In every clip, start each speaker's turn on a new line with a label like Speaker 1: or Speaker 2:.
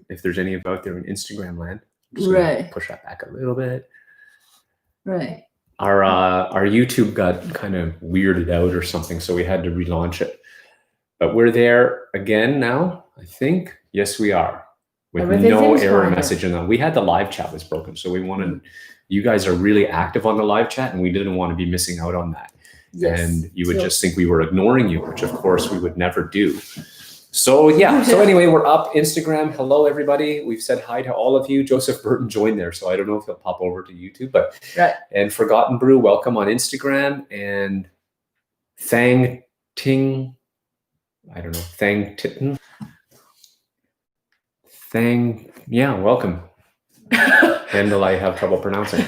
Speaker 1: if there's any out there in Instagram land. Just push that back a little bit.
Speaker 2: Right.
Speaker 1: Our YouTube got kind of weirded out or something, so we had to relaunch it. But we're there again now, I think. Yes, we are. With no error message in them. We had the live chat was broken, so we wanted. You guys are really active on the live chat, and we didn't want to be missing out on that. Yes. And you would just think we were ignoring you, which of course we would never do. So yeah. So anyway, we're up. Instagram. Hello, everybody. We've said hi to all of you. Joseph Burton joined there, so I don't know if he'll pop over to YouTube. But and Forgotten Brew, welcome on Instagram. And Thang Ting. I don't know. Thang Titten. Thang. Yeah, welcome. Handle I have trouble pronouncing.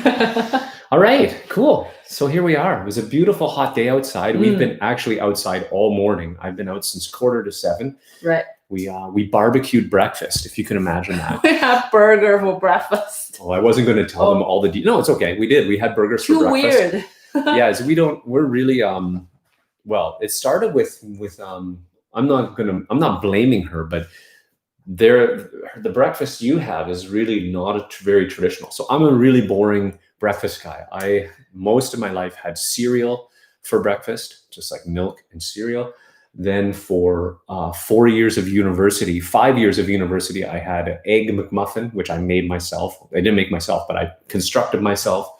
Speaker 1: All right, cool. So here we are. It was a beautiful hot day outside. We've been actually outside all morning. I've been out since 6:45. Right. We barbecued breakfast, if you can imagine that.
Speaker 2: We had burger for breakfast.
Speaker 1: Oh, I wasn't going to tell them all the details. No, it's okay. We did. We had burgers for breakfast. Too weird. Yeah, so we're really well, it started with I'm not blaming her, but the breakfast you have is really not very traditional. So I'm a really boring breakfast guy. Most of my life had cereal for breakfast, just like milk and cereal. Then for 5 years of university, I had an egg McMuffin, which I made myself. I didn't make myself, but I constructed myself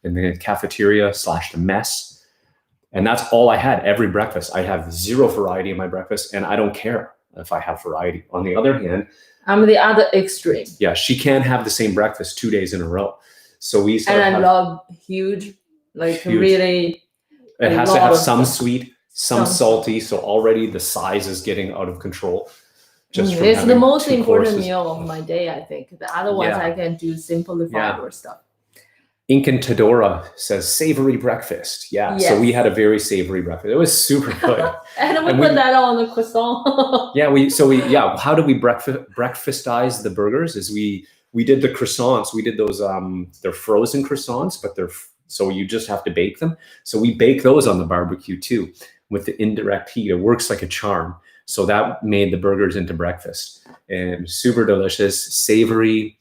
Speaker 1: in the cafeteria / the mess. And that's all I had every breakfast. I have zero variety in my breakfast, and I don't care if I have variety. On the other hand,
Speaker 2: I'm the other extreme.
Speaker 1: Yeah, she can't have the same breakfast 2 days in a row. So we
Speaker 2: I love huge. Really.
Speaker 1: It has to have some sweet, some salty. So already the size is getting out of control.
Speaker 2: It's the most important meal of my day, I think. The other ones I can do simplified stuff.
Speaker 1: Inkantadora says savory breakfast. Yeah. Yes. So we had a very savory breakfast. It was super good.
Speaker 2: and we put that on the croissant.
Speaker 1: How do we breakfastize the burgers? Is we did the croissants. We did those they're frozen croissants, but so you just have to bake them. So we bake those on the barbecue too with the indirect heat. It works like a charm. So that made the burgers into breakfast, and super delicious, savory.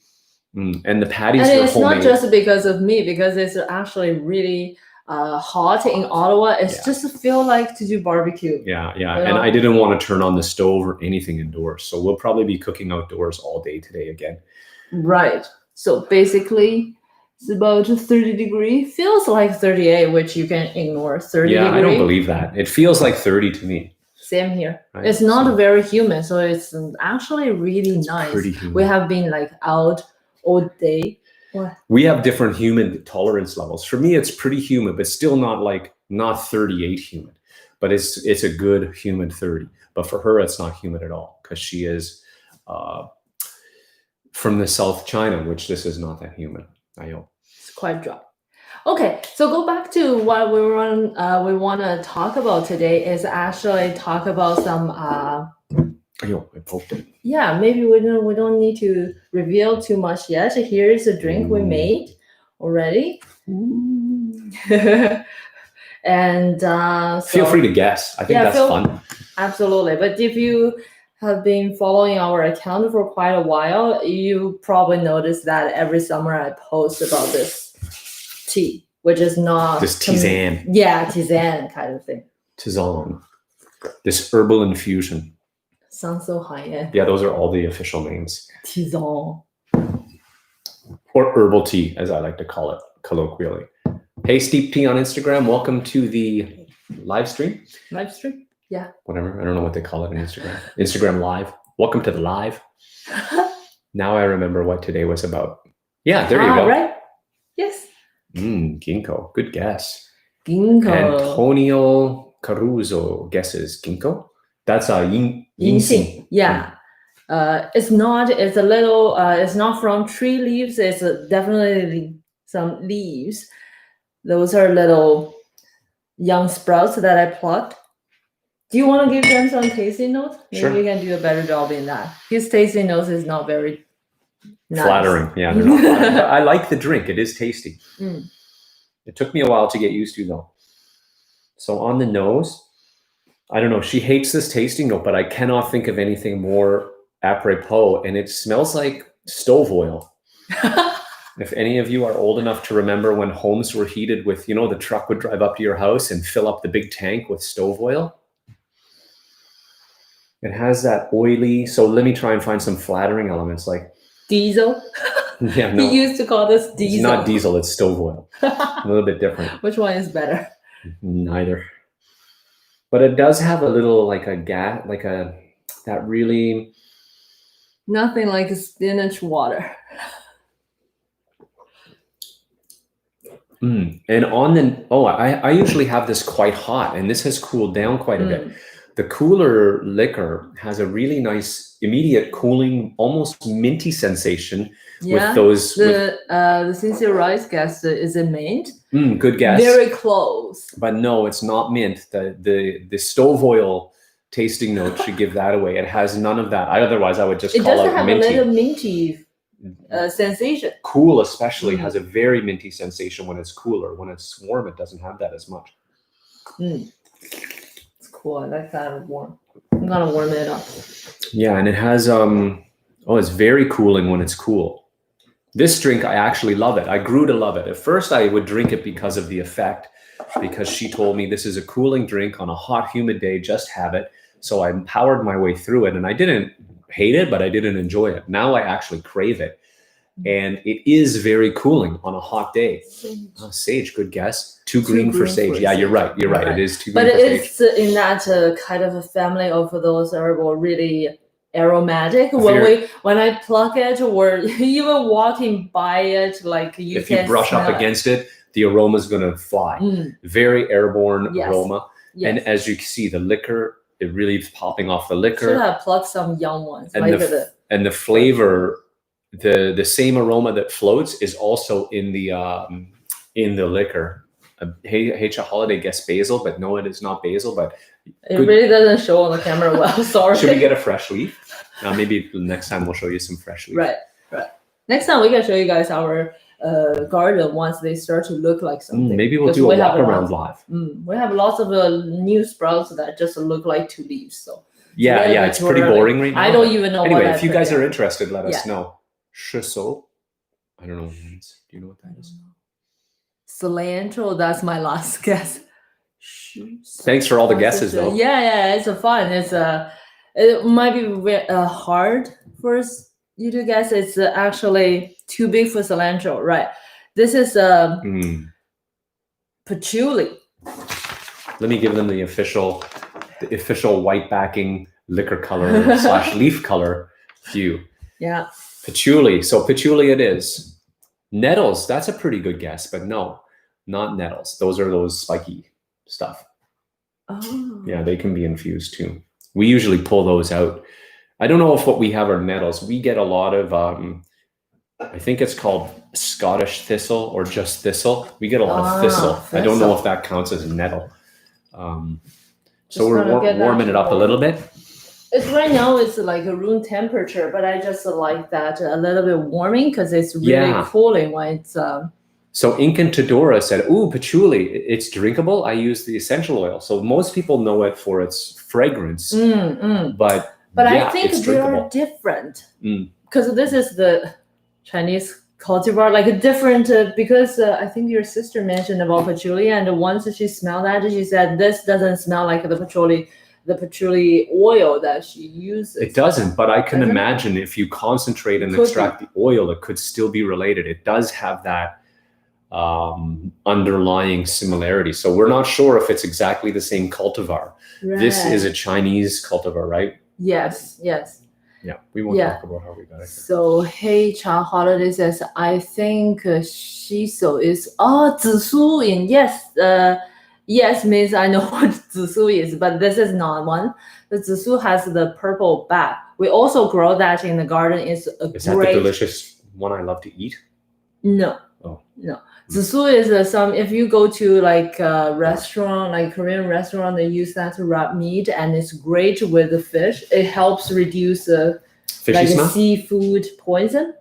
Speaker 1: And the patties were
Speaker 2: it's homemade. Not just because of me, because it's actually really hot in Ottawa. It's just feel like to do barbecue.
Speaker 1: Yeah. And I didn't want to turn on the stove or anything indoors. So we'll probably be cooking outdoors all day today again.
Speaker 2: Right. So basically, it's about 30 degrees. Feels like 38, which you can ignore. 30
Speaker 1: Yeah,
Speaker 2: degree.
Speaker 1: I don't believe that. It feels like 30 to me.
Speaker 2: Same here. Right? It's not very humid, so it's actually really nice. We have been out all day. What?
Speaker 1: We have different humid tolerance levels. For me, it's pretty humid, but still not 38 humid. But it's a good humid 30. But for her, it's not humid at all because she is from the South China, which this is not that humid. I hope
Speaker 2: it's quite dry. Okay, so go back to what we want to talk about today. Is actually talk about some.
Speaker 1: I poked it.
Speaker 2: Yeah, maybe we don't need to reveal too much yet. Here is a drink we made already. And
Speaker 1: feel free to guess. I think that's fun.
Speaker 2: Absolutely. But if you have been following our account for quite a while, you probably noticed that every summer I post about this tea, which is not
Speaker 1: this tisane.
Speaker 2: Tisane kind of thing.
Speaker 1: Tisane. This herbal infusion.
Speaker 2: Sounds so high-end.
Speaker 1: Yeah, those are all the official names.
Speaker 2: Tisane.
Speaker 1: Or herbal tea, as I like to call it colloquially. Hey, Steep Tea on Instagram. Welcome to the live stream.
Speaker 2: Live stream? Yeah.
Speaker 1: Whatever. I don't know what they call it on Instagram. Instagram Live. Welcome to the live. Now I remember what today was about. Yeah, there you go.
Speaker 2: Right? Yes.
Speaker 1: Ginkgo. Good guess.
Speaker 2: Ginkgo.
Speaker 1: Antonio Caruso guesses ginkgo. That's a ginseng.
Speaker 2: Yeah. It's not from tree leaves. It's definitely some leaves. Those are little young sprouts that I plucked. Do you want to give them some tasting notes? Maybe you can do a better job in that. His tasting notes is not very nice.
Speaker 1: Flattering. Yeah, they're not flattering. But I like the drink. It is tasty. It took me a while to get used to, though. So on the nose, I don't know. She hates this tasting note, but I cannot think of anything more apropos, and it smells like stove oil. If any of you are old enough to remember when homes were heated with, the truck would drive up to your house and fill up the big tank with stove oil. It has that oily, so let me try and find some flattering elements like
Speaker 2: diesel.
Speaker 1: Yeah, no.
Speaker 2: He used to call this diesel.
Speaker 1: It's not diesel, it's stove oil. A little bit different.
Speaker 2: Which one is better?
Speaker 1: Neither. But it does have a little like a gas, that really...
Speaker 2: Nothing like spinach water.
Speaker 1: And on the, I usually have this quite hot, and this has cooled down quite a bit. The cooler liquor has a really nice immediate cooling, almost minty sensation with those.
Speaker 2: The sincere rice guess, is it mint?
Speaker 1: Good guess.
Speaker 2: Very close.
Speaker 1: But no, it's not mint. The stove oil tasting note should give that away. It has none of that. Otherwise, I would just call it minty.
Speaker 2: It does have a little minty sensation.
Speaker 1: Cool especially has a very minty sensation when it's cooler. When it's warm, it doesn't have that as much.
Speaker 2: It's cool. I like that warm. I'm gonna warm it up.
Speaker 1: Yeah, and it has it's very cooling when it's cool. This drink, I actually love it. I grew to love it. At first, I would drink it because of the effect, because she told me this is a cooling drink on a hot, humid day. Just have it. So I powered my way through it, and I didn't hate it, but I didn't enjoy it. Now I actually crave it. And it is very cooling on a hot day. Sage, good guess. Too green for sage. Yeah, you're right. You're right. It is too green for sage.
Speaker 2: But it's in that kind of a family of those herbal, really aromatic. When I pluck it, or even walking by it, like
Speaker 1: if you brush up against it, the aroma is going to fly. Very airborne aroma. Yes. And as you can see, the liquor, it really is popping off the liquor.
Speaker 2: Should have plucked some young ones.
Speaker 1: And the flavor, the same aroma that floats is also in the liquor. Hey, Holiday guessed basil, but no, it is not basil. But
Speaker 2: it really doesn't show on the camera well. Sorry.
Speaker 1: Should we get a fresh leaf? Maybe next time we'll show you some fresh leaf.
Speaker 2: Right. Next time we can show you guys our garden once they start to look like something.
Speaker 1: Maybe we'll do a walk around live.
Speaker 2: We have lots of new sprouts that just look like 2 leaves. So
Speaker 1: yeah, it's pretty boring right now.
Speaker 2: I don't even know.
Speaker 1: Anyway, if you guys are interested, let us know. Shiso, I don't know what it means. Do you know what that is?
Speaker 2: Cilantro. That's my last guess.
Speaker 1: Thanks for all the guesses, though.
Speaker 2: Yeah, it's fun. It might be hard for you to guess. It's actually too big for cilantro, right? This is patchouli.
Speaker 1: Let me give them the official white backing liquor color / leaf color hue.
Speaker 2: Yeah.
Speaker 1: Patchouli. So patchouli it is. Nettles, that's a pretty good guess, but no, not nettles. Those are those spiky stuff.
Speaker 2: Oh.
Speaker 1: Yeah, they can be infused too. We usually pull those out. I don't know if what we have are nettles. We get a lot of, I think it's called Scottish thistle or just thistle. We get a lot of thistle. I don't know if that counts as a nettle. So we're warming it up a little bit.
Speaker 2: Right now it's like a room temperature, but I just like that a little bit warming because it's really cooling when it's.
Speaker 1: So Incantadora said, "Ooh, patchouli, it's drinkable. I use the essential oil." So most people know it for its fragrance, but
Speaker 2: I think they are different because this is the Chinese cultivar, like a different. Because I think your sister mentioned about patchouli, and once she smelled that, she said this doesn't smell like the patchouli oil that she uses.
Speaker 1: It doesn't, but I can imagine if you concentrate and extract the oil, it could still be related. It does have that underlying similarity. So we're not sure if it's exactly the same cultivar. Right. This is a Chinese cultivar, right?
Speaker 2: Yes.
Speaker 1: Yeah, we won't talk about how we got it.
Speaker 2: So Hey Cha Holiday says, I think shiso is zisu in yes means I know what zisu is, but this is not one. The zisu has the purple back. We also grow that in the garden. Is that the
Speaker 1: delicious one I love to eat?
Speaker 2: No.
Speaker 1: Oh.
Speaker 2: No. Zisu is if you go to like a restaurant, like Korean restaurant, they use that to wrap meat, and it's great with the fish. It helps reduce seafood poison.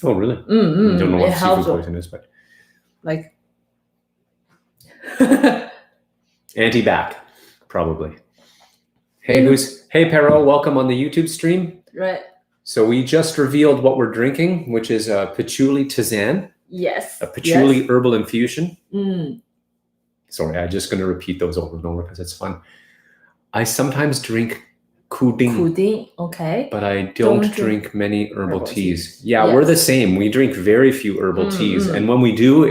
Speaker 1: Oh, really? I don't know what seafood poison is, but
Speaker 2: like
Speaker 1: anti-bac, probably. Hey, Perro, welcome on the YouTube stream.
Speaker 2: Right.
Speaker 1: So we just revealed what we're drinking, which is a patchouli tisane.
Speaker 2: Yes.
Speaker 1: A patchouli herbal infusion.
Speaker 2: Mm.
Speaker 1: Sorry, I'm just going to repeat those over and over because it's fun. I sometimes drink kuding.
Speaker 2: Okay.
Speaker 1: But I don't drink many herbal teas. Yeah, we're the same. We drink very few herbal teas. And when we do,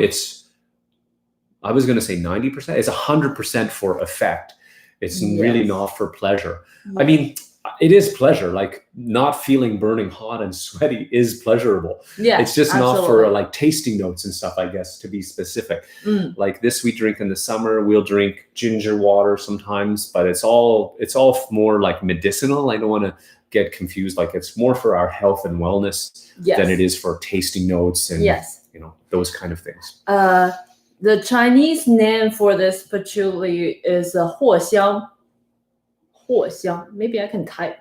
Speaker 1: I was going to say 90%. It's 100% for effect. It's really not for pleasure. Yes. I mean, it is pleasure. Like not feeling burning hot and sweaty is pleasurable. Yeah, it's just not for like tasting notes and stuff, I guess, to be specific. Like this we drink in the summer. We'll drink ginger water sometimes, but it's all more like medicinal. I don't want to get confused. Like it's more for our health and wellness than it is for tasting notes and you know, those kind of things.
Speaker 2: The Chinese name for this patchouli is 藿香. Maybe I can type.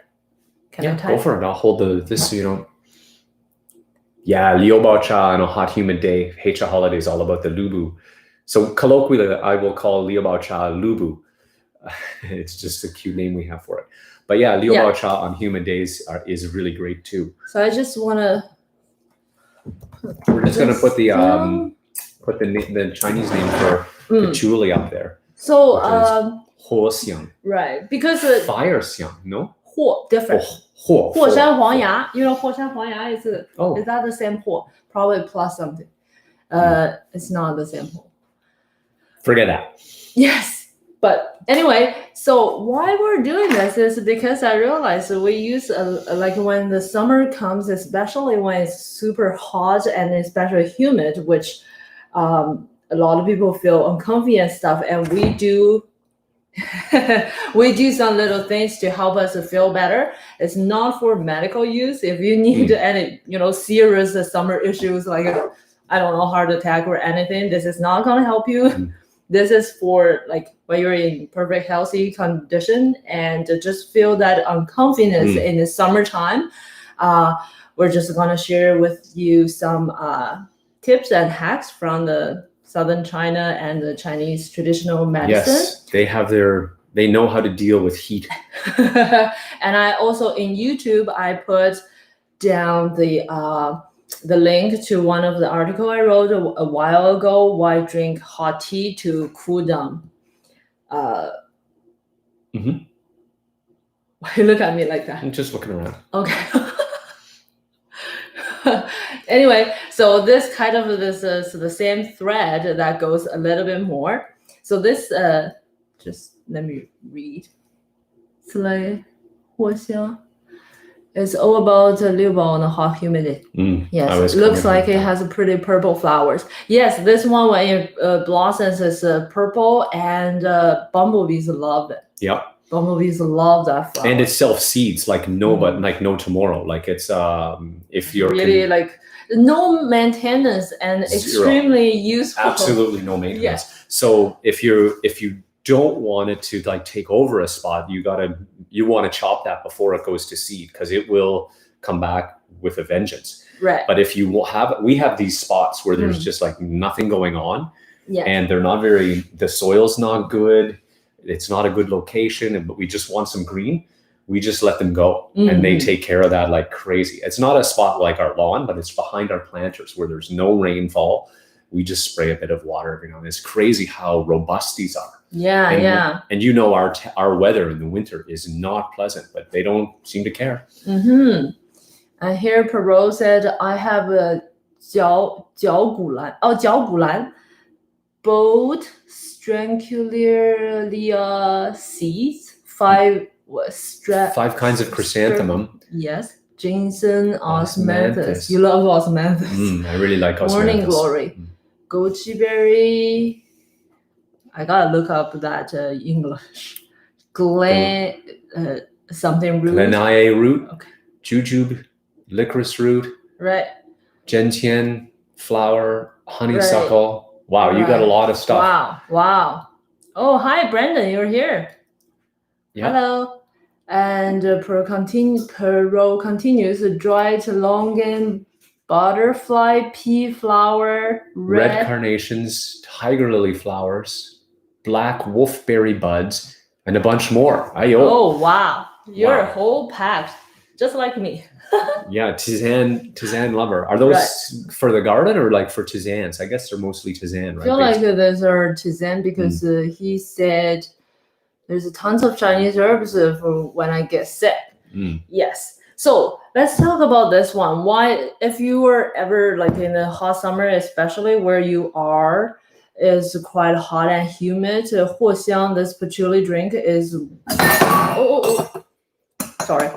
Speaker 2: Can I type?
Speaker 1: Go for it. I'll hold this so you don't. Yeah, Liu Bao Cha on a hot, humid day. Heicha holiday is all about the lubu. So colloquially, I will call Liu Bao Cha lubu. It's just a cute name we have for it. But yeah, Liu Bao Cha on humid days is really great too.
Speaker 2: So I just want to.
Speaker 1: We're just going to put the Chinese name for patchouli up there.
Speaker 2: So
Speaker 1: 藿香.
Speaker 2: Right, because
Speaker 1: fire 香, no?
Speaker 2: 藿 different. 藿山黄芽. You know, 藿山黄芽 is that the same 藿? Probably plus something. It's not the same 藿.
Speaker 1: Forget that.
Speaker 2: Yes, but anyway, so why we're doing this is because I realized we use like when the summer comes, especially when it's super hot and especially humid, which a lot of people feel uncomfy and stuff, and we do some little things to help us to feel better. It's not for medical use. If you need any, serious summer issues like I don't know, heart attack or anything, this is not going to help you. This is for like when you're in perfect healthy condition and just feel that uncomfiness in the summertime. We're just going to share with you some tips and hacks from the Southern China and the Chinese traditional medicine.
Speaker 1: Yes, they know how to deal with heat.
Speaker 2: And I also in YouTube, I put down the link to one of the article I wrote a while ago, why drink hot tea to cool down. Why you look at me like that?
Speaker 1: I'm just looking around.
Speaker 2: Okay. Anyway, so this kind of this is the same thread that goes a little bit more. So this just let me read. It's like 藿香. It's all about Liu Bao and hot humidity. Yes, it looks like it has a pretty purple flowers. Yes, this one when it blossoms is purple, and bumblebees love it.
Speaker 1: Yep.
Speaker 2: Bumblebees love that flower.
Speaker 1: And it self-seeds like no tomorrow. Like it's if you're
Speaker 2: really like no maintenance and extremely useful.
Speaker 1: Absolutely no maintenance. Yes. So if you don't want it to like take over a spot, you want to chop that before it goes to seed, because it will come back with a vengeance.
Speaker 2: Right.
Speaker 1: But if we have these spots where there's just like nothing going on, and they're not the soil's not good, it's not a good location, but we just want some green, we just let them go and they take care of that like crazy. It's not a spot like our lawn, but it's behind our planters where there's no rainfall. We just spray a bit of water every now and then. It's crazy how robust these are.
Speaker 2: Yeah,
Speaker 1: and our weather in the winter is not pleasant, but they don't seem to care.
Speaker 2: And here Perot said, I have a 脚骨兰 bold Stranculiaria seeds, 5
Speaker 1: kinds of chrysanthemum.
Speaker 2: Yes, ginseng, osmanthus. You love osmanthus.
Speaker 1: I really like osmanthus.
Speaker 2: Morning glory, goji berry. I gotta look up that English. Something root.
Speaker 1: Glenae root.
Speaker 2: Okay.
Speaker 1: Jujube, licorice root.
Speaker 2: Right.
Speaker 1: Gentian flower, honeysuckle. Right. Wow, you got a lot of stuff.
Speaker 2: Wow. Oh, hi, Brandon, you're here. Yeah. Hello. And Perot continues, dried longan, butterfly, pea flower,
Speaker 1: red carnations, tiger lily flowers, black wolfberry buds, and a bunch more.
Speaker 2: Oh, wow. You're a whole pack. just like me.
Speaker 1: Yeah, tisane lover. Are those for the garden or like for tisanes? I guess they're mostly tisane, right?
Speaker 2: I feel like those are tisane because he said there's tons of Chinese herbs for when I get sick. Yes. So let's talk about this one. Why, if you were ever like in the hot summer, especially where you are, is quite hot and humid. 藿香, this patchouli drink is sorry,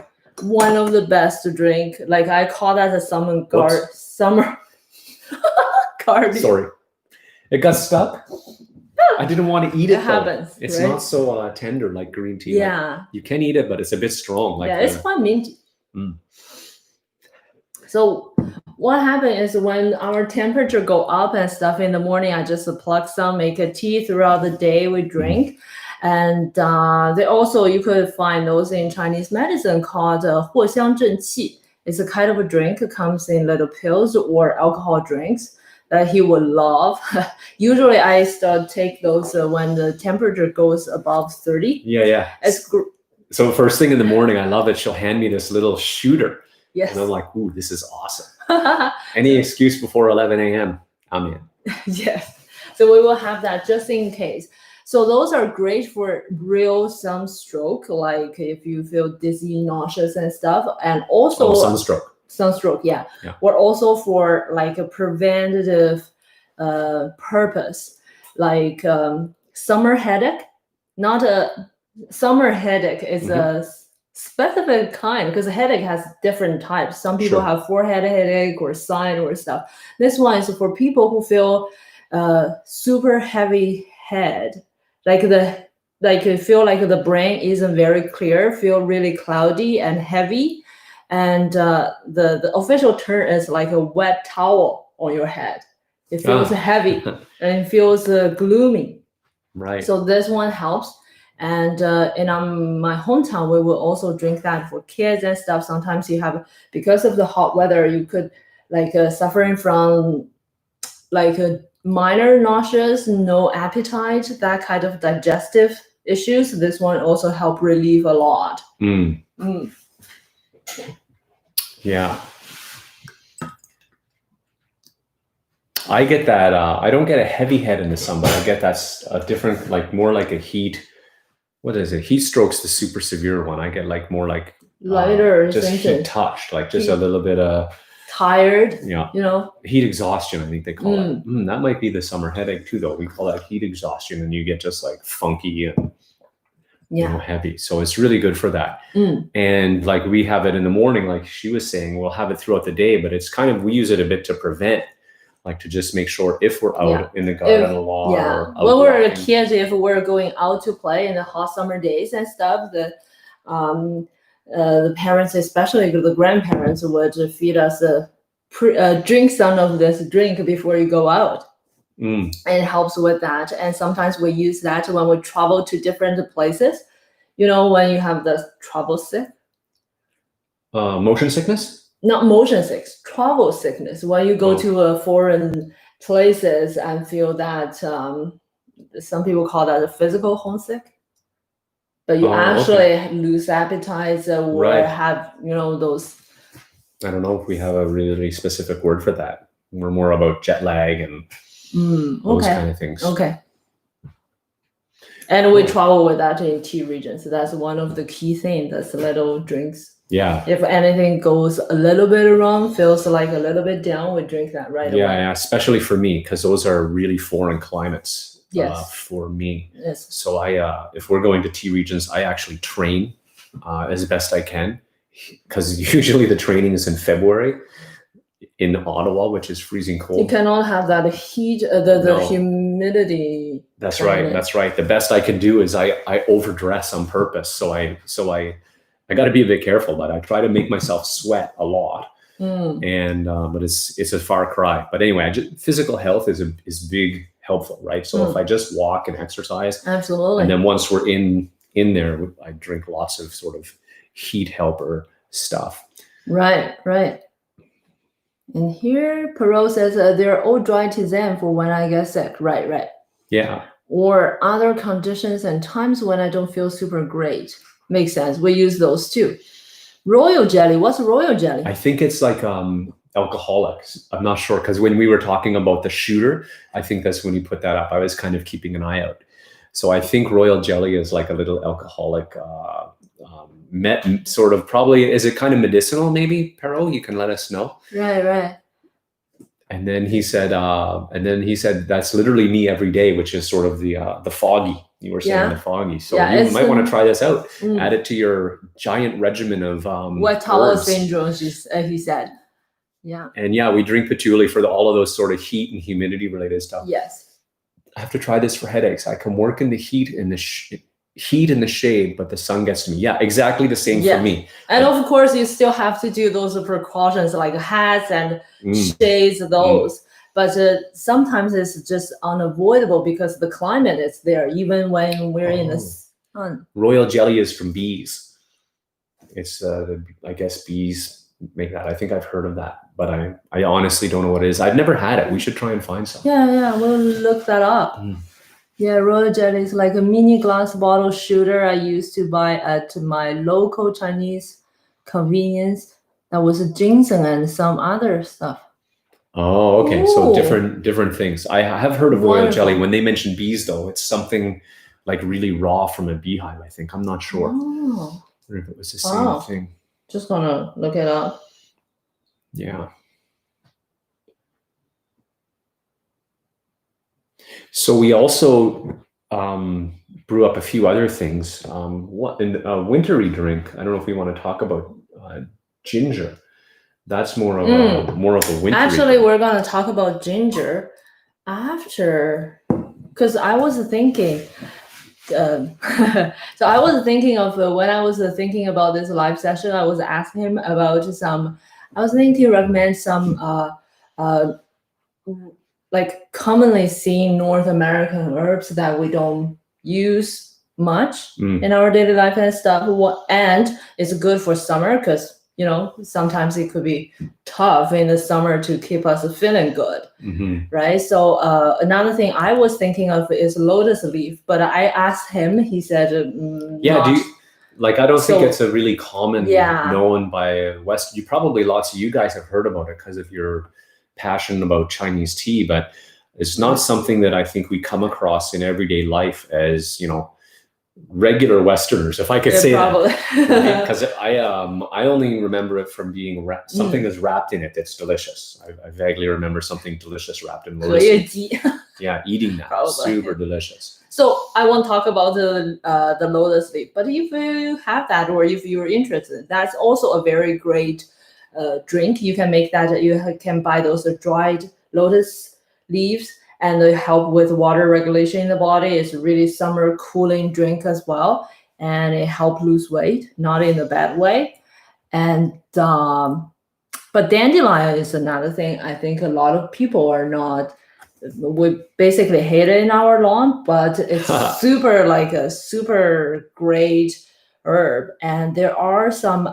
Speaker 2: one of the best to drink. Like I call that a summer garden.
Speaker 1: Sorry, it got stuck. I didn't want to eat it. It
Speaker 2: happens.
Speaker 1: It's
Speaker 2: right?
Speaker 1: not so tender like green tea.
Speaker 2: Yeah,
Speaker 1: like, you can eat it, but it's a bit strong. Like
Speaker 2: it's quite minty. So what happened is when our temperature go up and stuff in the morning, I just pluck some, make a tea throughout the day. We drink. And they also, you could find those in Chinese medicine called 藿香正气. It's a kind of a drink. It comes in little pills or alcohol drinks that he would love. Usually I still take those when the temperature goes above 30.
Speaker 1: Yeah. So first thing in the morning, I love it. She'll hand me this little shooter.
Speaker 2: Yes.
Speaker 1: And I'm like, ooh, this is awesome. Any excuse before 11 a.m., I'm in.
Speaker 2: Yes. So we will have that just in case. So those are great for real sunstroke, like if you feel dizzy, nauseous and stuff. And also sunstroke, yeah. Or also for like a preventative purpose, like summer headache. Not a summer headache is a specific kind because a headache has different types. Some people have forehead headache or sign or stuff. This one is for people who feel super heavy head. You feel like the brain isn't very clear, feel really cloudy and heavy, and the official term is like a wet towel on your head. It feels heavy and it feels gloomy.
Speaker 1: Right.
Speaker 2: So this one helps. And in my hometown, we will also drink that for kids and stuff. Sometimes you have, because of the hot weather, you could like suffering from like minor nauseous, no appetite, that kind of digestive issues. This one also help relieve a lot.
Speaker 1: Yeah. I get that. I don't get a heavy head in the sun, but I get that's a different, like more like a heat. What is it? Heat stroke's the super severe one. I get like more like
Speaker 2: lighter,
Speaker 1: just heat touched, like just a little bit
Speaker 2: tired.
Speaker 1: Yeah.
Speaker 2: You know,
Speaker 1: heat exhaustion, I think they call it. That might be the summer headache too, though. We call that heat exhaustion, and you get just like funky and heavy. So it's really good for that. And like we have it in the morning, like she was saying, we'll have it throughout the day, but it's kind of, we use it a bit to prevent, like to just make sure if we're out in the garden a lot.
Speaker 2: Yeah. When we're kids, if we're going out to play in the hot summer days and stuff, the parents, especially the grandparents, would feed us drink some of this drink before you go out. And it helps with that. And sometimes we use that when we travel to different places. You know, when you have the travel sick.
Speaker 1: Motion sickness?
Speaker 2: Not motion sickness, travel sickness. When you go to foreign places and feel that, some people call that a physical homesick. But you actually lose appetite or have, those.
Speaker 1: I don't know if we have a really specific word for that. We're more about jet lag and those kind of things.
Speaker 2: Okay. And we travel with that in tea regions. So that's one of the key things. That's little drinks.
Speaker 1: Yeah.
Speaker 2: If anything goes a little bit wrong, feels like a little bit down, we drink that right away. Yeah,
Speaker 1: especially for me, because those are really foreign climates for me.
Speaker 2: Yes.
Speaker 1: So if we're going to tea regions, I actually train as best I can, because usually the training is in February in Ottawa, which is freezing cold.
Speaker 2: You cannot have that heat, the humidity.
Speaker 1: That's right. The best I can do is I overdress on purpose. So I got to be a bit careful, but I try to make myself sweat a lot. And but it's a far cry. But anyway, physical health is big helpful, right? So if I just walk and exercise,
Speaker 2: absolutely,
Speaker 1: and then once we're in there, I drink lots of sort of heat helper stuff.
Speaker 2: Right. And here, Perot says they're all dry tisane for when I get sick. Right.
Speaker 1: Yeah.
Speaker 2: Or other conditions and times when I don't feel super great. Makes sense. We use those too. Royal jelly. What's royal jelly?
Speaker 1: I think it's like alcoholics. I'm not sure, because when we were talking about the shooter, I think that's when you put that up. I was kind of keeping an eye out. So I think royal jelly is like a little alcoholic sort of, probably, is it kind of medicinal maybe, Perot? You can let us know.
Speaker 2: Right.
Speaker 1: And then he said, that's literally me every day, which is sort of the foggy. You were saying the foggy. So you might want to try this out. Add it to your giant regimen of
Speaker 2: wet towel syndrome, he said. Yeah. And
Speaker 1: yeah, we drink patchouli for all of those sort of heat and humidity related stuff.
Speaker 2: Yes.
Speaker 1: I have to try this for headaches. I can work in the heat in the shade, but the sun gets to me. Yeah, exactly the same for me.
Speaker 2: And of course, you still have to do those precautions like hats and shades, those. But sometimes it's just unavoidable because the climate is there, even when we're in the sun.
Speaker 1: Royal jelly is from bees. It's, I guess bees make that. I think I've heard of that, but I honestly don't know what it is. I've never had it. We should try and find some.
Speaker 2: Yeah, we'll look that up. Yeah, royal jelly is like a mini glass bottle shooter I used to buy at my local Chinese convenience. That was ginseng and some other stuff.
Speaker 1: Oh, okay. Ooh. So different things. I have heard of royal jelly. When they mention bees, though, it's something like really raw from a beehive, I think. I'm not sure.
Speaker 2: Oh.
Speaker 1: Or if it was the same thing.
Speaker 2: Just gonna look it up.
Speaker 1: Yeah. So we also brew up a few other things. What in a wintry drink? I don't know if we want to talk about ginger. That's more of a wintry.
Speaker 2: Actually, we're gonna talk about ginger after, because I was thinking. So I was thinking of when I was thinking about this live session, I was asking him about some. I was thinking to recommend some like commonly seen North American herbs that we don't use much in our daily life and stuff. And it's good for summer because, you know, sometimes it could be tough in the summer to keep us feeling good, right? So another thing I was thinking of is lotus leaf, but I asked him, he said,
Speaker 1: yeah, I don't think it's a really common known by West. Probably lots of you guys have heard about it because of your passion about Chinese tea, but it's not something that I think we come across in everyday life as, you know, regular Westerners, if I could say probably. That, because I only remember it from being something that's wrapped in it that's delicious. I vaguely remember something delicious wrapped in lotus leaf. Yeah, eating that, super delicious.
Speaker 2: So I won't talk about the lotus leaf, but if you have that or if you're interested, that's also a very great drink. You can make that. You can buy those dried lotus leaves. And they help with water regulation in the body. It's a really summer cooling drink as well. And it helps lose weight, not in a bad way. And but dandelion is another thing. I think a lot of people are not, we basically hate it in our lawn, but it's super great herb. And there are some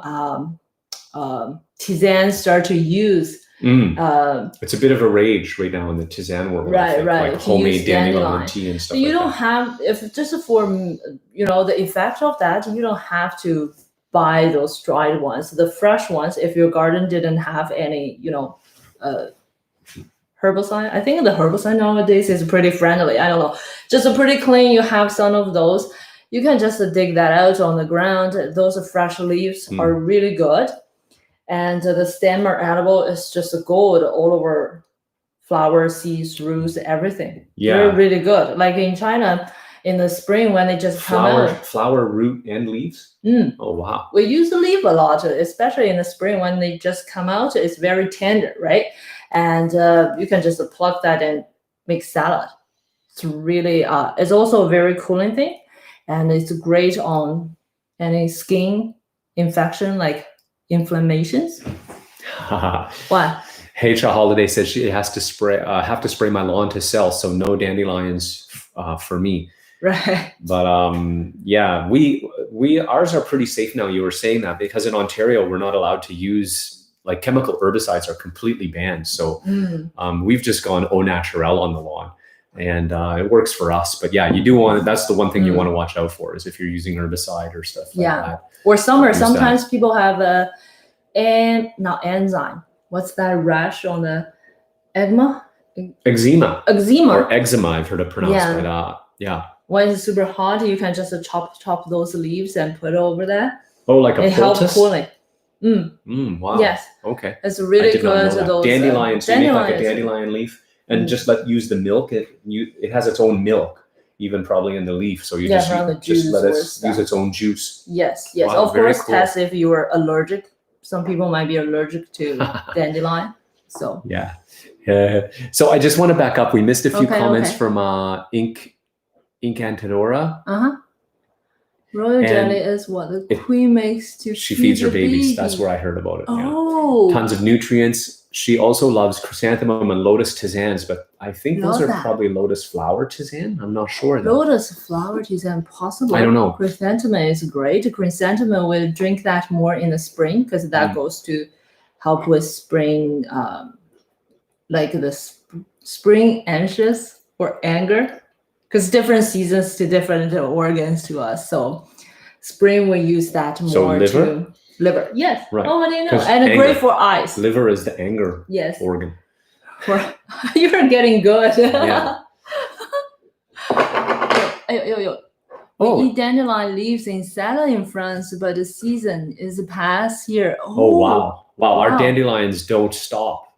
Speaker 2: tisane start to use.
Speaker 1: It's a bit of a rage right now in the tisane world.
Speaker 2: Right.
Speaker 1: Like homemade dandelion tea and stuff.
Speaker 2: So you don't have, if just for, you know, the effect of that, you don't have to buy those dried ones. The fresh ones, if your garden didn't have any, you know, herbicide. I think the herbicide nowadays is pretty friendly. I don't know, just a pretty clean. You have some of those. You can just dig that out on the ground. Those fresh leaves are really good. And the stem are edible. It's just gold all over flowers, seeds, roots, everything. Yeah. They're really good. Like in China, in the spring when they just come out.
Speaker 1: Flower, root, and leaves? Oh, wow.
Speaker 2: We use the leaf a lot, especially in the spring when they just come out. It's very tender, right? And you can just pluck that and make salad. It's really, it's also a very cooling thing. And it's great on any skin infection, like inflammations. What?
Speaker 1: H.A. Holiday says she has to have to spray my lawn to sell, so no dandelions for me.
Speaker 2: Right.
Speaker 1: But yeah, ours are pretty safe now. You were saying that because in Ontario we're not allowed to use, like, chemical herbicides are completely banned. So we've just gone au naturel on the lawn, and it works for us. But yeah, you do want, that's the one thing you want to watch out for is if you're using herbicide or stuff like that.
Speaker 2: Or summer,
Speaker 1: use
Speaker 2: sometimes people have not enzyme. What's that rash on the eczema?
Speaker 1: Eczema.
Speaker 2: Eczema.
Speaker 1: Or eczema, I've heard it pronounced.
Speaker 2: Yeah.
Speaker 1: But yeah.
Speaker 2: When it's super hot, you can just chop those leaves and put it over there.
Speaker 1: Oh, like a
Speaker 2: it helps
Speaker 1: poultice?
Speaker 2: cooling.
Speaker 1: Wow.
Speaker 2: Yes.
Speaker 1: Okay.
Speaker 2: It's really good.
Speaker 1: Those dandelion. So you make like a dandelion leaf and just use the milk. It has its own milk, even probably in the leaf. So you just let it use its own juice.
Speaker 2: Yes. Wow, of course, cool. Test if you are allergic. Some people might be allergic to dandelion. So
Speaker 1: yeah. So I just want to back up. We missed a few comments from Incantadora.
Speaker 2: Royal jelly is what the queen makes to
Speaker 1: she feeds her babies. That's where I heard about it.
Speaker 2: Oh.
Speaker 1: Yeah. Tons of nutrients. She also loves chrysanthemum and lotus tisanes, but I think those are probably lotus flower tisane. I'm not sure though.
Speaker 2: Lotus flower tisane, possibly.
Speaker 1: I don't know.
Speaker 2: Chrysanthemum is great. Chrysanthemum will drink that more in the spring because that goes to help with spring, like the spring anxious or anger. Because different seasons to different organs to us. So spring we use that more.
Speaker 1: So liver?
Speaker 2: Liver, yes.
Speaker 1: Right.
Speaker 2: Oh, what do you know? And great for eyes.
Speaker 1: Liver is the anger organ.
Speaker 2: You're getting good.
Speaker 1: Yeah.
Speaker 2: We eat dandelion leaves in salad in France, but the season is past here.
Speaker 1: Oh wow. Our dandelions don't stop.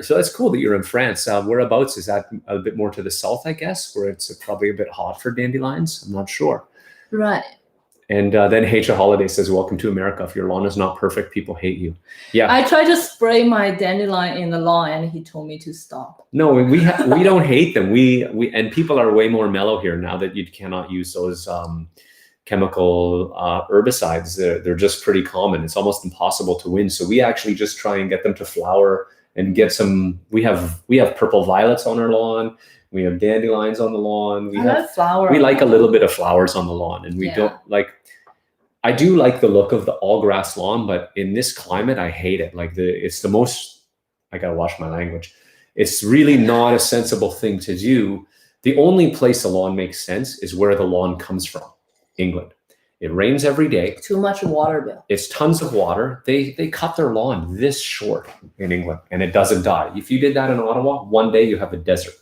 Speaker 1: So that's cool that you're in France. Whereabouts? Is that a bit more to the south, I guess, where it's probably a bit hot for dandelions? I'm not sure.
Speaker 2: Right.
Speaker 1: And then Hacha Holiday says, welcome to America. If your lawn is not perfect, people hate you. Yeah.
Speaker 2: I tried to spray my dandelion in the lawn and he told me to stop.
Speaker 1: No, we don't hate them. We and people are way more mellow here now that you cannot use those chemical herbicides. They're just pretty common. It's almost impossible to win. So we actually just try and get them to flower and get some. We have purple violets on our lawn. We have dandelions on the lawn. We like a little bit of flowers on the lawn, and we don't like. I do like the look of the all grass lawn, but in this climate, I hate it. Like it's the most. I gotta watch my language. It's really not a sensible thing to do. The only place the lawn makes sense is where the lawn comes from, England. It rains every day.
Speaker 2: Too much water, Bill.
Speaker 1: It's tons of water. They cut their lawn this short in England, and it doesn't die. If you did that in Ottawa, one day you have a desert.